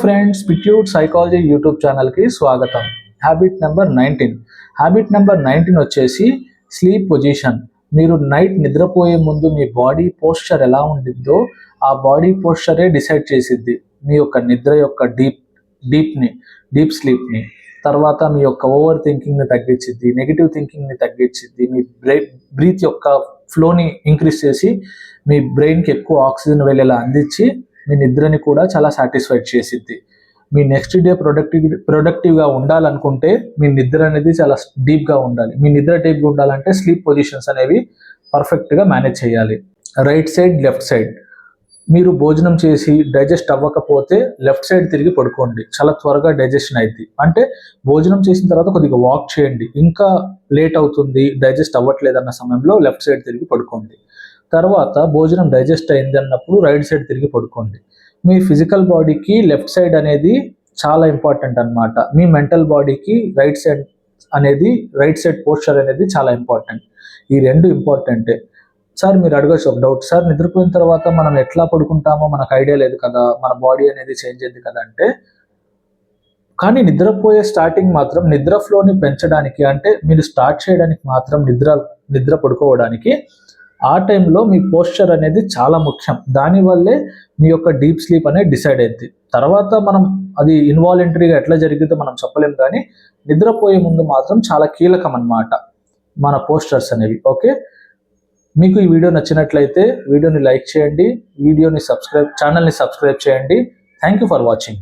Friends, పిట్యూట్ psychology YouTube ఛానల్కి స్వాగతం. Habit number 19. Habit number 19 వచ్చేసి స్లీప్ పొజిషన్. మీరు నైట్ నిద్రపోయే ముందు మీ బాడీ పోస్చర్ ఎలా ఉండిద్దో ఆ బాడీ పోస్చరే డిసైడ్ చేసిద్ది మీ యొక్క నిద్ర యొక్క డీప్ స్లీప్ని. తర్వాత మీ యొక్క ఓవర్ థింకింగ్ని తగ్గించిద్ది, నెగిటివ్ థింకింగ్ని తగ్గించిద్ది, మీ బ్రీత్ యొక్క ఫ్లోని ఇంక్రీజ్ చేసి మీ బ్రెయిన్కి ఎక్కువ ఆక్సిజన్ వెళ్ళేలా అందించి మీ నిద్రని కూడా చాలా సాటిస్ఫైడ్ చేసిద్ది. మీ నెక్స్ట్ డే ప్రొడక్టివ్గా ఉండాలనుకుంటే మీ నిద్ర అనేది చాలా డీప్గా ఉండాలి. మీ నిద్ర డీప్గా ఉండాలంటే స్లీప్ పొజిషన్స్ అనేవి పర్ఫెక్ట్గా మేనేజ్ చేయాలి. Right side, left side. మీరు భోజనం చేసి డైజెస్ట్ అవ్వకపోతే లెఫ్ట్ సైడ్ తిరిగి పడుకోండి, చాలా త్వరగా డైజెషన్ అవుతుంది. అంటే భోజనం చేసిన తర్వాత కొద్దిగా వాక్ చేయండి, ఇంకా లేట్ అవుతుంది డైజెస్ట్ అవ్వట్లేదు అన్న సమయంలో లెఫ్ట్ సైడ్ తిరిగి పడుకోండి. తర్వాత భోజనం డైజెస్ట్ అయింది అన్నప్పుడు రైట్ సైడ్ తిరిగి పడుకోండి. మీ ఫిజికల్ బాడీకి లెఫ్ట్ సైడ్ అనేది చాలా ఇంపార్టెంట్ అన్నమాట. మీ మెంటల్ బాడీకి రైట్ సైడ్ పోస్చర్ అనేది చాలా ఇంపార్టెంట్. ఈ రెండు ఇంపార్టెంటే. సార్, మీరు అడగచ్చు ఒక డౌట్, సార్ నిద్రపోయిన తర్వాత మనం ఎట్లా పడుకుంటామో మనకు ఐడియా లేదు కదా, మన బాడీ అనేది చేంజ్ అయింది కదా అంటే, కానీ నిద్రపోయే స్టార్టింగ్ మాత్రం నిద్ర ఫ్లోని పెంచడానికి, అంటే మీరు స్టార్ట్ చేయడానికి మాత్రం నిద్ర పడుకోవడానికి ఆ టైంలో మీ పోస్చర్ అనేది చాలా ముఖ్యం. దానివల్లే మీ యొక్క డీప్ స్లీప్ అనేది డిసైడ్ అయింది. తర్వాత మనం అది ఇన్వాలంటరీగా ఎట్లా జరిగిందో మనం చెప్పలేం, కానీ నిద్రపోయే ముందు మాత్రం చాలా కీలకం అన్నమాట మన పోస్చర్స్ అనేవి. ఓకే, మీకు ఈ వీడియో నచ్చినట్లయితే వీడియోని లైక్ చేయండి, ఛానల్ని సబ్స్క్రైబ్ చేయండి. Thank you for watching.